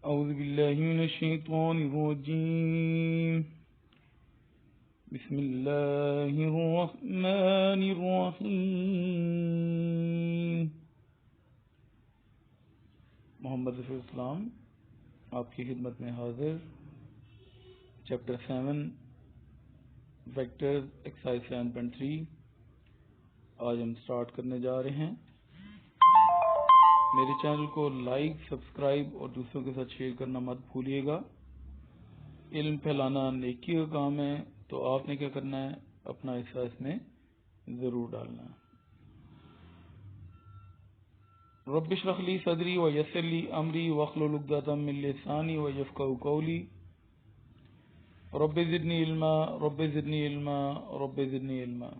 औज़ु बिल्लाहि मिनश शैतानिर रजीम। बिस्मिल्लाहिर रहमानिर रहीम। मोहम्मद रसूल इस्लाम आपकी खिदमत में हाजिर। चैप्टर 7 वेक्टर्स एक्सरसाइज 7.3 आज हम स्टार्ट करने जा रहे हैं। मेरे चैनल को लाइक, सब्सक्राइब और दूसरों के साथ शेयर करना मत भूलिएगा। इल्म फैलाना नेकी का काम है, तो आपने क्या करना है, अपना हिस्सा इसमें ज़रूर डालना है। रब्बिश रह ली सदरी व यस्सिर ली अमरी वहलुल उक़दतम मिन लिसानी व यफ़क़हू क़ौली rabbi ज़िदनी इल्मा rabbi ज़िदनी इल्मा rabbi ज़िदनी इल्मा।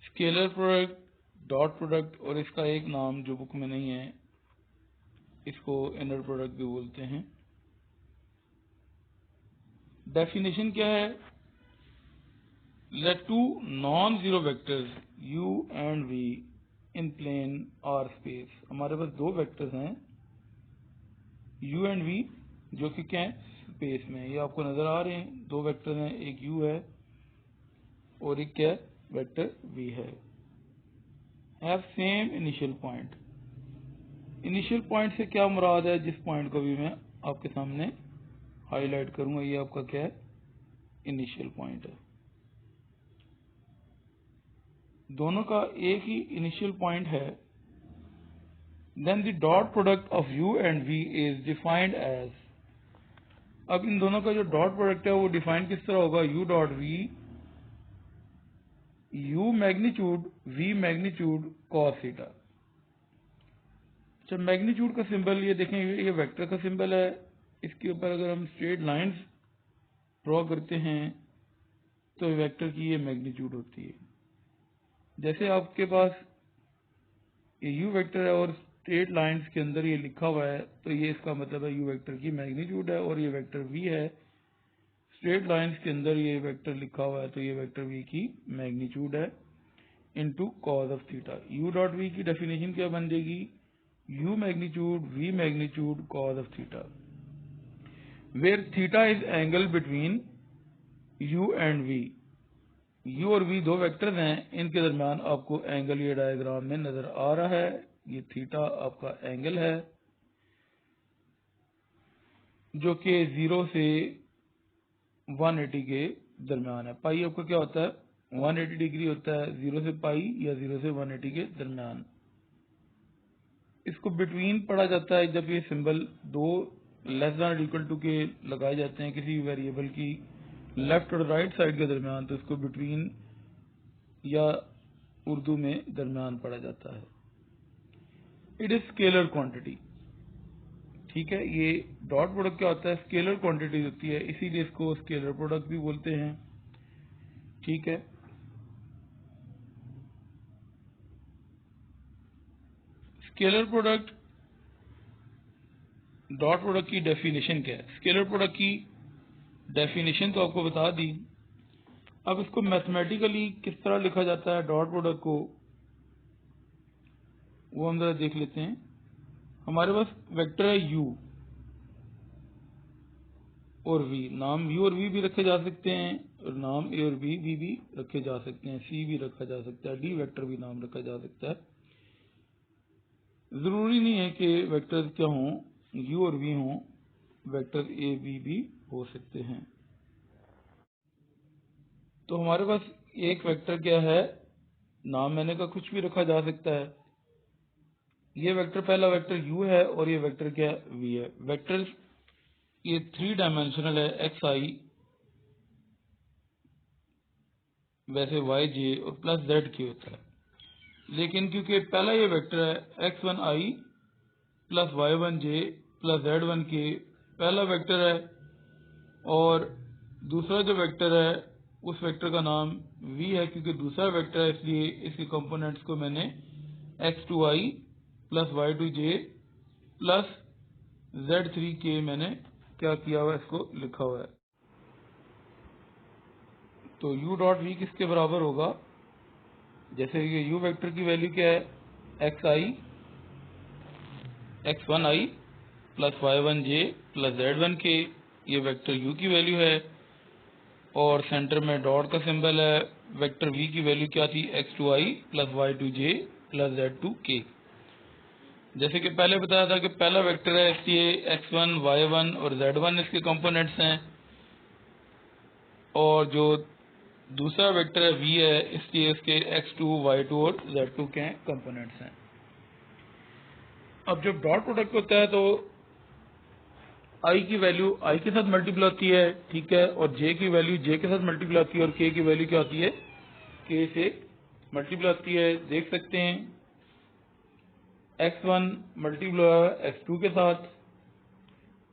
Scalar product, dot product और इसका एक नाम जो बुक में नहीं है, इसको इनर प्रोडक्ट भी बोलते हैं। डेफिनेशन क्या है? Let two non zero vectors u and v in plane or space. हमारे पास दो वेक्टर्स हैं u एंड v जो कि क्या है, स्पेस में। ये आपको नजर आ रहे हैं, दो वेक्टर हैं, एक u है और एक क्या वेक्टर v है। Have same initial point. Initial point से क्या मुराद है, जिस पॉइंट को भी मैं आपके सामने हाईलाइट करूंगा, ये आपका क्या है, इनिशियल पॉइंट है। दोनों का एक ही इनिशियल पॉइंट है। Then the dot product of u and v is defined as. अब इन दोनों का जो डॉट प्रोडक्ट है वो डिफाइन किस तरह होगा? u dot v, u magnitude v magnitude cos theta. अच्छा, मैग्नीट्यूड का सिंबल ये देखें, ये वेक्टर का सिंबल है। इसके ऊपर अगर हम स्ट्रेट लाइंस ड्रॉ करते हैं तो वेक्टर की ये मैग्नीट्यूड होती है। जैसे आपके पास ये u वेक्टर है और स्ट्रेट लाइंस के अंदर ये लिखा हुआ है, तो ये इसका मतलब है u वेक्टर की मैग्नीट्यूड है। और ये वेक्टर v है, स्ट्रेट लाइंस के अंदर ये वेक्टर लिखा हुआ है, तो ये वेक्टर v की मैग्नीट्यूड है into cos of theta. u dot v की डेफिनेशन क्या बन जाएगी? u magnitude v magnitude cos of theta, where theta is angle between u and v। u और v दो वेक्टर्स हैं, इनके दरमियान आपको एंगल ये डायग्राम में नजर आ रहा है। ये थीटा आपका एंगल है जो कि 0 से 180 के दरमियान है। पाई आपका क्या होता है? 180 डिग्री होता है, 0 से पाई या 0 से 180 के दरमियान। इसको बिटवीन पढ़ा जाता है जब ये सिंबल दो लेस देन इक्वल टू के लगाए जाते हैं किसी वेरिएबल की लेफ्ट और राइट साइड के दरमियान, तो इसको बिटवीन या उर्दू में दरमियान पढ़ा जाता है। It is scalar quantity. ठीक है, ये डॉट प्रोडक्ट क्या होता है? स्केलर क्वांटिटी होती है, इसीलिए इसको स्केलर प्रोडक्ट भी बोलते हैं। ठीक है, स्केलर प्रोडक्ट, डॉट प्रोडक्ट की डेफिनेशन क्या है? स्केलर प्रोडक्ट की डेफिनेशन तो आपको बता दी। अब इसको मैथमेटिकली किस तरह लिखा जाता है डॉट प्रोडक्ट को, वो हम जरा देख लेते हैं। हमारे पास वेक्टर है u और v। नाम u और v भी रखे जा सकते हैं, और नाम a और b भी रखे जा सकते हैं, c भी रखा जा सकता है, d वेक्टर भी नाम रखा जा सकता है। जरूरी नहीं है कि वेक्टर क्या हों, u और v हों, वेक्टर a b भी हो सकते हैं। तो हमारे पास एक वेक्टर क्या है, नाम मैंने कहा कुछ भी रखा जा सकता है। ये वेक्टर, पहला वेक्टर u है और ये वेक्टर क्या है, v है। वेक्टर ये 3 डायमेंशनल है, एक्स आई, वैसे वाई जे और प्लस जेड के होता है। लेकिन क्योंकि पहला ये वेक्टर है x1i plus y1j plus z1k, पहला वेक्टर है, और दूसरा जो वेक्टर है उस वेक्टर का नाम v है क्योंकि दूसरा वेक्टर है, इसलिए इसके कंपोनेंट्स को मैंने x2i plus y2j plus z3k मैंने क्या किया हुआ है, इसको लिखा हुआ है। तो u डॉट v किसके बराबर होगा? जैसे ये u वेक्टर की वैल्यू क्या है, xi x1i plus y1j plus z1k, ये वेक्टर u की वैल्यू है, और सेंटर में डॉट का सिंबल है। वेक्टर v की वैल्यू क्या थी, x2i plus y2j plus z2k। जैसे कि पहले बताया था कि पहला वेक्टर है, इसलिए x1, y1 और z1 इसके कंपोनेंट्स हैं, और जो दूसरा वेक्टर है v है, इसलिए इसके x2, y2 और z2 के कंपोनेंट्स हैं। अब जब डॉट प्रोडक्ट होता है तो i की वैल्यू i के साथ मल्टीप्लाई होती है, ठीक है, और j की वैल्यू j के साथ मल्टीप्लाई होती है, और k की वैल्यू क्या होती है, k से मल्टीप्लाई होती है। देख सकते हैं x1 मल्टीप्लाई x2 के साथ,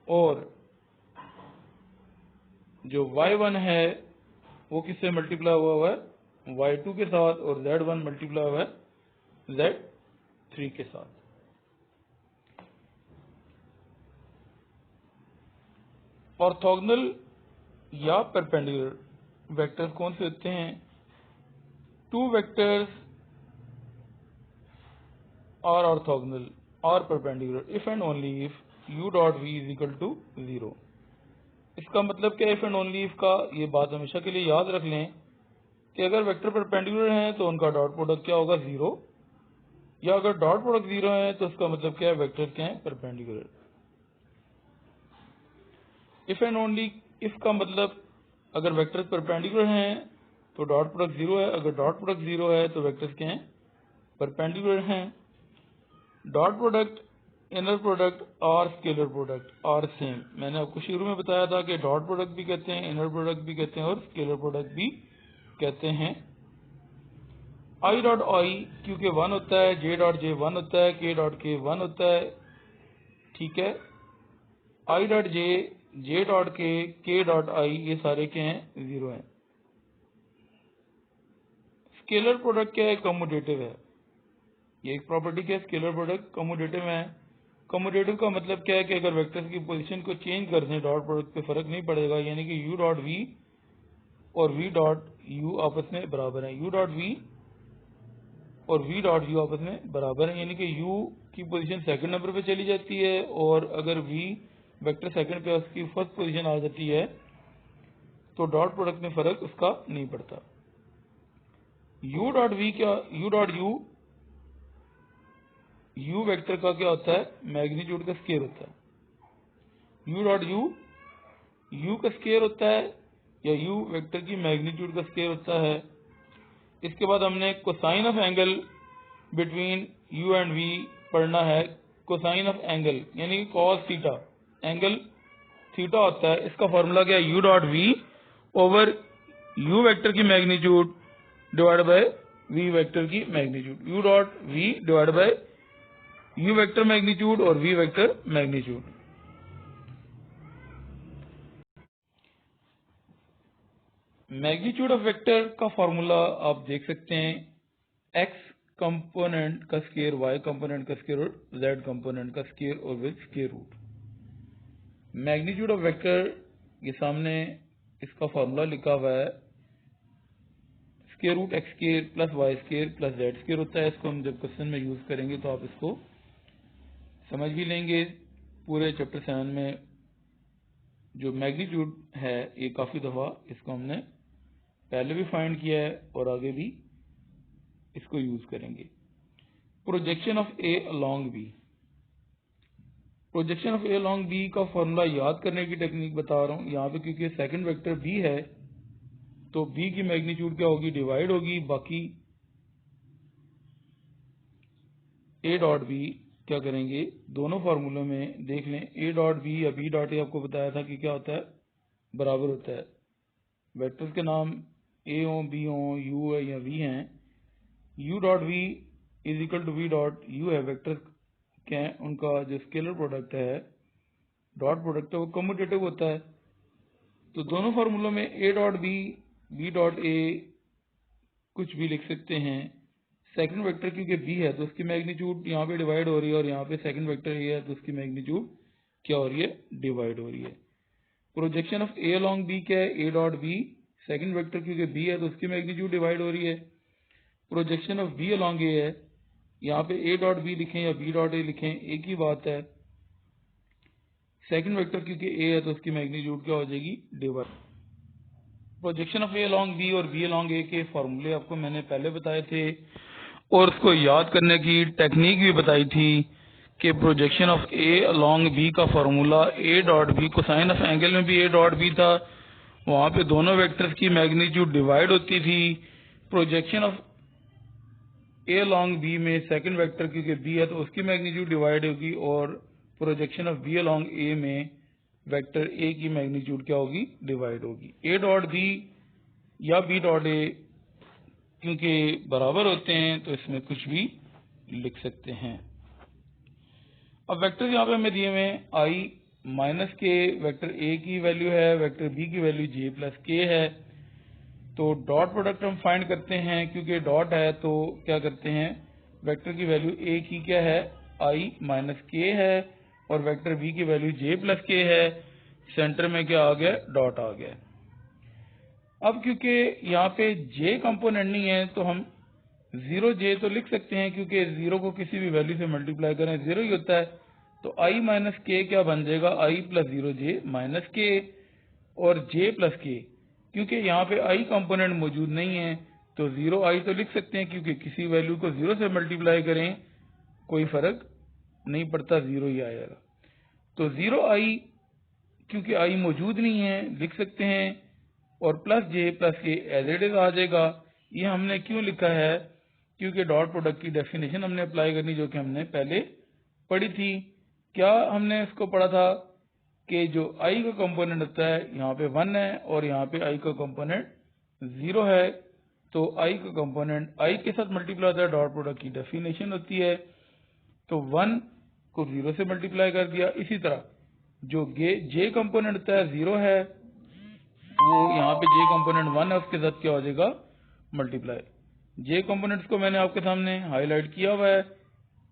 और जो y1 है वो किससे मल्टीप्लाई हुआ है, y2 के साथ, और z1 मल्टीप्लाई हुआ है z3 के साथ। ऑर्थोगोनल या परपेंडिकुलर वेक्टर्स कौन से होते हैं, टू वेक्टर्स आर ऑर्थोगोनल और perpendicular if and only if u dot v is equal to 0। इसका मतलब क्या है इफ एंड ओनली इफ का, ये बात हमेशा के लिए याद रख लें कि अगर वेक्टर परपेंडिकुलर हैं तो उनका डॉट प्रोडक्ट क्या होगा, 0, या अगर डॉट प्रोडक्ट 0 है तो उसका मतलब क्या है, वेक्टर क्या है, perpendicular. If and only if का मतलब अगर वेक्टर्स परपेंडिकुलर हैं तो डॉट प्रोडक्ट 0 है, अगर डॉट प्रोडक्ट 0 है तो वेक्टर्स क्या हैं, परपेंडिकुलर हैं। डॉट प्रोडक्ट, इनर प्रोडक्ट और स्केलर प्रोडक्ट आर सेम। मैंने आपको शुरू में बताया था कि डॉट प्रोडक्ट भी कहते हैं, इनर प्रोडक्ट भी कहते हैं, और स्केलर प्रोडक्ट भी कहते हैं। आई डॉट आई क्योंकि 1 होता है, जे डॉट जे 1 होता है, के डॉट के 1 होता है, ठीक है। I dot J, J dot के डॉट आई, ये सारे क्या हैं, 0 हैं। स्केलर प्रोडक्ट क्या है, कम्यूटेटिव है। ये एक प्रॉपर्टी क्या है, स्केलर प्रोडक्ट कम्यूटेटिव है। कम्यूटेटिव का मतलब क्या है कि अगर वेक्टर्स की पोजीशन को चेंज कर दें डॉट प्रोडक्ट पे फर्क नहीं पड़ेगा, यानी कि u डॉट v और v डॉट u आपस में बराबर है, u डॉट v और v डॉट u आपस में बराबर है, यानी कि u की पोजीशन सेकंड नंबर पे चली जाती है, और अगर v वेक्टर सेकंड पे उसकी फर्स्ट पोजीशन आ जाती है तो डॉट प्रोडक्ट में फर्क उसका नहीं पड़ता। u डॉट v क्या, u डॉट u वेक्टर का क्या होता है, मैग्नीट्यूड का स्केयर होता है। u डॉट u का स्केयर होता है, या u वेक्टर की मैग्नीट्यूड का स्केयर होता है। इसके बाद हमने cosine of angle between u and v पढ़ना है। कोसाइन ऑफ एंगल यानी कि कॉस थीटा, एंगल थीटा होता है, इसका फॉर्मूला क्या है, u dot v over u vector की magnitude divide by v vector की magnitude, u dot v divide by u vector magnitude और v vector magnitude. Magnitude of vector का formula आप देख सकते हैं, x कंपोनेंट का स्केयर, y कंपोनेंट का स्केयर और z कंपोनेंट का स्केयर और with square root. Magnitude of vector ये सामने इसका फॉर्मूला लिखा हुआ है, square root X square plus Y square plus Z square होता है। इसको हम जब क्वेश्चन में यूज करेंगे तो आप इसको समझ भी लेंगे। पूरे चैप्टर 7 में जो मैग्नीट्यूड है ये काफी दफा इसको हमने पहले भी फाइंड किया है और आगे भी इसको यूज करेंगे। Projection of A along B, projection of A along B का फॉर्मूला याद करने की टेक्निक बता रहा हूं यहाँ पे, क्योंकि सेकंड वेक्टर बी है तो बी की मैग्नीट्यूड क्या होगी, डिवाइड होगी, बाकी ए डॉट बी क्या करेंगे, दोनों फार्मूलों में देख लें, ए डॉट बी या बी डॉट ए आपको बताया था कि क्या होता है, बराबर होता है। वेक्टर्स के नाम ए हो, बी हो, यू है या वी हैं। U dot V is equal to V dot U है, वेक्टर क्या है, उनका जो स्केलर प्रोडक्ट है, डॉट प्रोडक्ट है, वो कम्यूटेटिव होता है। तो दोनों फार्मूलों में A dot B dot A कुछ भी लिख सकते हैं। सेकंड वेक्टर क्योंकि बी है तो उसकी मैग्नीट्यूड यहाँ पे डिवाइड हो रही है, और यहाँ पे सेकंड वेक्टर ए है तो उसकी मैग्नीट्यूड क्या हो रही है, डिवाइड हो रही है। Projection of A along B क्या है, A dot B, second vector क्योंकि बी है तो उसकी मैग्नीट्यूड डिवाइड हो रही है। Projection of B along A है, यहाँ पे a डॉट बी लिखें या b डॉट a लिखें, एक ही बात है। सेकंड वेक्टर क्योंकि a है तो उसकी मैग्नीट्यूड क्या हो जाएगी, divide. Projection of a along b और b अलॉन्ग a के फॉर्मूले आपको मैंने पहले बताए थे और उसको याद करने की टेक्निक भी बताई थी कि projection of a along b का formula a dot b, cosine of angle में भी a डॉट b था, वहां पे दोनों वेक्टर्स की मैग्नीट्यूड डिवाइड होती थी। Projection of a along b में सेकंड वेक्टर क्योंकि b है तो उसकी मैग्नीट्यूड डिवाइड होगी, और projection of b along a में वेक्टर a की मैग्नीट्यूड क्या होगी, डिवाइड होगी। a डॉट b या b डॉट a क्योंकि बराबर होते हैं तो इसमें कुछ भी लिख सकते हैं। अब वेक्टर यहाँ पे हमें दिए हुए i माइनस के, वेक्टर a की वैल्यू है, वेक्टर b की वैल्यू j प्लस k है। तो डॉट प्रोडक्ट हम फाइंड करते हैं, क्योंकि डॉट है तो क्या करते हैं, वेक्टर की वैल्यू a की क्या है, i माइनस k है, और वेक्टर b की वैल्यू j प्लस k है। सेंटर में क्या आ गया, डॉट आ गया। अब क्योंकि यहाँ पे j कंपोनेंट नहीं है तो हम 0j तो लिख सकते हैं, क्योंकि 0 को किसी भी वैल्यू से मल्टीप्लाई करें 0 ही होता है। तो i माइनस k क्या बन जाएगा, i plus 0j minus k, और j प्लस k, क्योंकि यहाँ पे i कंपोनेंट मौजूद नहीं है तो 0i तो लिख सकते हैं, क्योंकि किसी वैल्यू को 0 से मल्टीप्लाई करें कोई फर्क नहीं पड़ता, 0 ही आएगा। तो 0i क्योंकि i मौजूद नहीं है लिख सकते हैं, और plus j plus k as it is आ जाएगा। ये हमने क्यों लिखा है, क्योंकि डॉट प्रोडक्ट की डेफिनेशन हमने अप्लाई करनी जो कि हमने पहले पढ़ी थी। क्या हमने इसको पढ़ा था कि जो i का कंपोनेंट होता है यहाँ पे 1 है और यहाँ पे i का कंपोनेंट 0 है, तो i का कंपोनेंट i के साथ मल्टीप्लाई होता है, डॉट प्रोडक्ट की डेफिनेशन होती है। तो 1 को 0 से मल्टीप्लाई कर दिया। इसी तरह जो j कंपोनेंट होता है 0 है, वो यहाँ पे j कंपोनेंट 1 है, उसके साथ क्या हो जाएगा, मल्टीप्लाई। j कंपोनेंट्स को मैंने आपके सामने हाईलाइट किया हुआ है।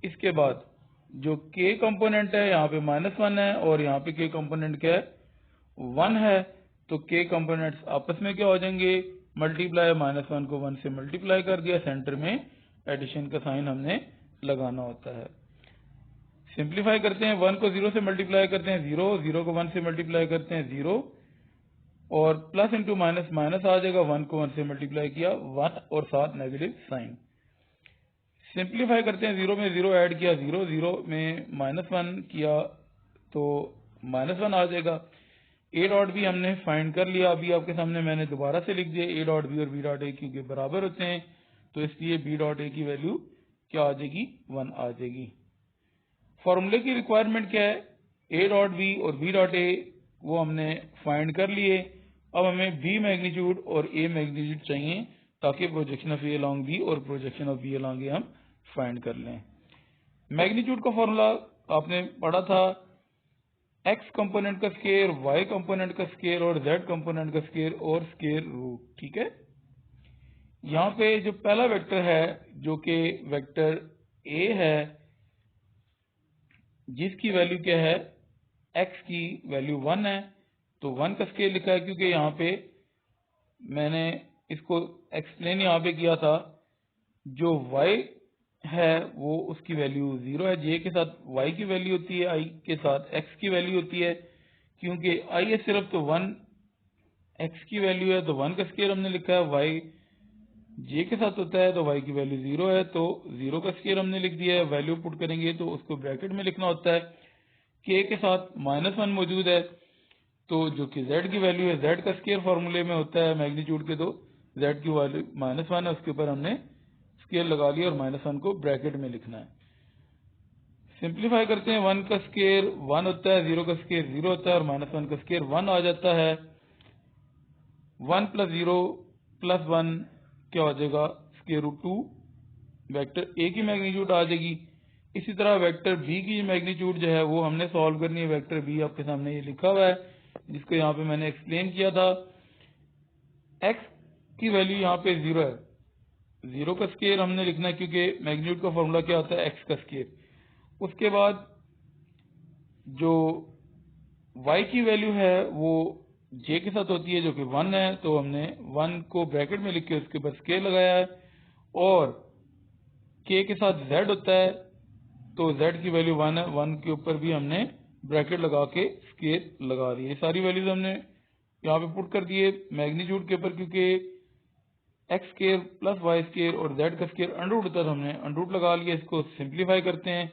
इसके बाद जो k कंपोनेंट है यहाँ पे -1 है, और यहाँ पे k कंपोनेंट क्या है, 1 है। तो k कंपोनेंट्स आपस में क्या हो जाएंगे, मल्टीप्लाई। -1 को 1 से मल्टीप्लाई कर दिया, सेंटर में एडिशन का साइन हमने लगाना होता है। सिंप्लीफाई करते हैं, 1 को 0 से मल्टीप्लाई करते हैं 0, 0 को 1 से मल्टीप्लाई करते हैं 0, और प्लस इंटू माइनस माइनस आ जाएगा, 1 को 1 से मल्टीप्लाई किया 1 और साथ नेगेटिव साइन। सिंप्लीफाई करते हैं, 0 में 0 ऐड किया 0, 0 में -1 किया तो -1 आ जाएगा। a डॉट बी हमने फाइंड कर लिया, अभी आपके सामने मैंने दोबारा से लिख दिया a डॉट बी और b डॉट a क्योंकि बराबर होते हैं, तो इसलिए b डॉट a की वैल्यू क्या आ जाएगी, 1 आ जाएगी। फॉर्मूले की रिक्वायरमेंट क्या है, a डॉट बी और b डॉट a वो हमने फाइंड कर लिए। अब हमें b मैग्नीट्यूड और a मैग्नीट्यूड चाहिए ताकि projection of a along b और projection of b along a हम फाइंड कर लें। मैग्नीट्यूड का फॉर्मूला आपने पढ़ा था, x कंपोनेंट का स्केयर, y कंपोनेंट का स्केयर और z कंपोनेंट का स्केयर और स्केयर रूट। ठीक है, यहाँ पे जो पहला वेक्टर है जो कि वेक्टर a है, जिसकी वैल्यू क्या है, x की वैल्यू 1 है, तो 1 का स्केयर लिखा है, क्योंकि यहाँ पे मैंने इसको एक्सप्लेन यहाँ पे किया था, जो y है वो उसकी वैल्यू 0 है, j के साथ y की वैल्यू होती है, i के साथ x की वैल्यू होती है। क्योंकि i है सिर्फ तो 1 x की वैल्यू है, तो 1 का स्केयर हमने लिखा है, y j के साथ होता है तो y की वैल्यू 0 है, तो 0 का स्केयर हमने लिख दिया है। वैल्यू पुट करेंगे तो उसको ब्रैकेट में लिखना होता है। k के साथ -1 मौजूद है, तो जो कि z की वैल्यू है, z का स्केयर फॉर्मूले में होता है मैग्नीट्यूड के, तो z की वैल्यू -1 है, उसके ऊपर हमने स्केयर लगा लिया और -1 को ब्रैकेट में लिखना है। सिंप्लीफाई करते हैं, 1 का स्केयर 1 होता है, 0 का स्केयर 0 होता है, और -1 का स्केयर 1 आ जाता है। 1 प्लस 0 प्लस 1 क्या हो जाएगा, स्केयर रूट 2। वेक्टर a की मैग्नीट्यूड आ जाएगी। इसी तरह वेक्टर b की मैग्नीट्यूड जो है वो हमने सॉल्व करनी है। वेक्टर b आपके सामने ये लिखा हुआ है, जिसको यहाँ पे मैंने एक्सप्लेन किया था। x की वैल्यू यहाँ पे 0 है, 0 का स्केयर हमने लिखना है, क्योंकि मैग्नीट्यूड का फॉर्मूला क्या होता है, x का स्केयर। उसके बाद जो y की वैल्यू है वो j के साथ होती है, जो कि 1 है, तो हमने 1 को ब्रैकेट में लिख के उसके ऊपर स्केयर लगाया है। और k के साथ z होता है तो z की वैल्यू 1 है, 1 के ऊपर भी हमने ब्रैकेट लगा के स्केयर लगा दिए। सारी वैल्यूज हमने यहाँ पे पुट कर दिए मैग्नीट्यूड के ऊपर, क्योंकि x square plus y square और z का स्केयर अंडर रूट होता है तो हमने अंडर रूट लगा लिया। इसको सिंप्लीफाई करते हैं,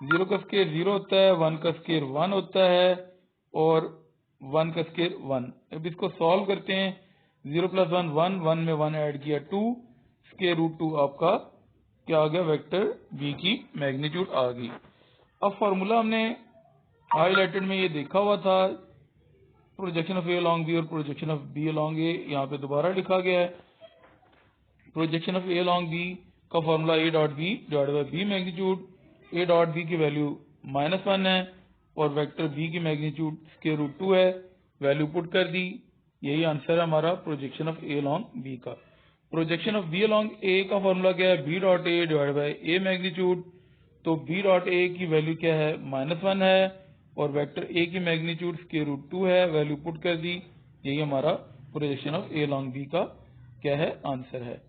0 का स्केयर 0 होता है, 1 का स्केयर 1 होता है और 1 का स्केयर 1। अब इसको सॉल्व करते हैं, 0 प्लस 1 1, 1 में 1 ऐड किया 2, स्केयर रूट 2 आपका क्या आ गया, वेक्टर v की मैग्नीट्यूड आ गई। अब फॉर्मूला हमने हाईलाइटेड में ये देखा हुआ था, projection of a along b और projection of b along a यहाँ पे दोबारा लिखा गया है। Projection of a along b का formula a dot b divided by b magnitude, a dot b की वैल्यू -1 है और वेक्टर b की मैग्नीट्यूड स्क्वायर रूट 2 है, वैल्यू पुट कर दी, यही आंसर है हमारा projection of a along b का। Projection of b along a का फॉर्मूला क्या है, b dot a divided by a magnitude, तो b डॉट a की वैल्यू क्या है, -1 है और वेक्टर a की मैग्नीट्यूड स्क्वायर रूट 2 है, वैल्यू पुट कर दी, यही हमारा projection of a along b का क्या है, आंसर है।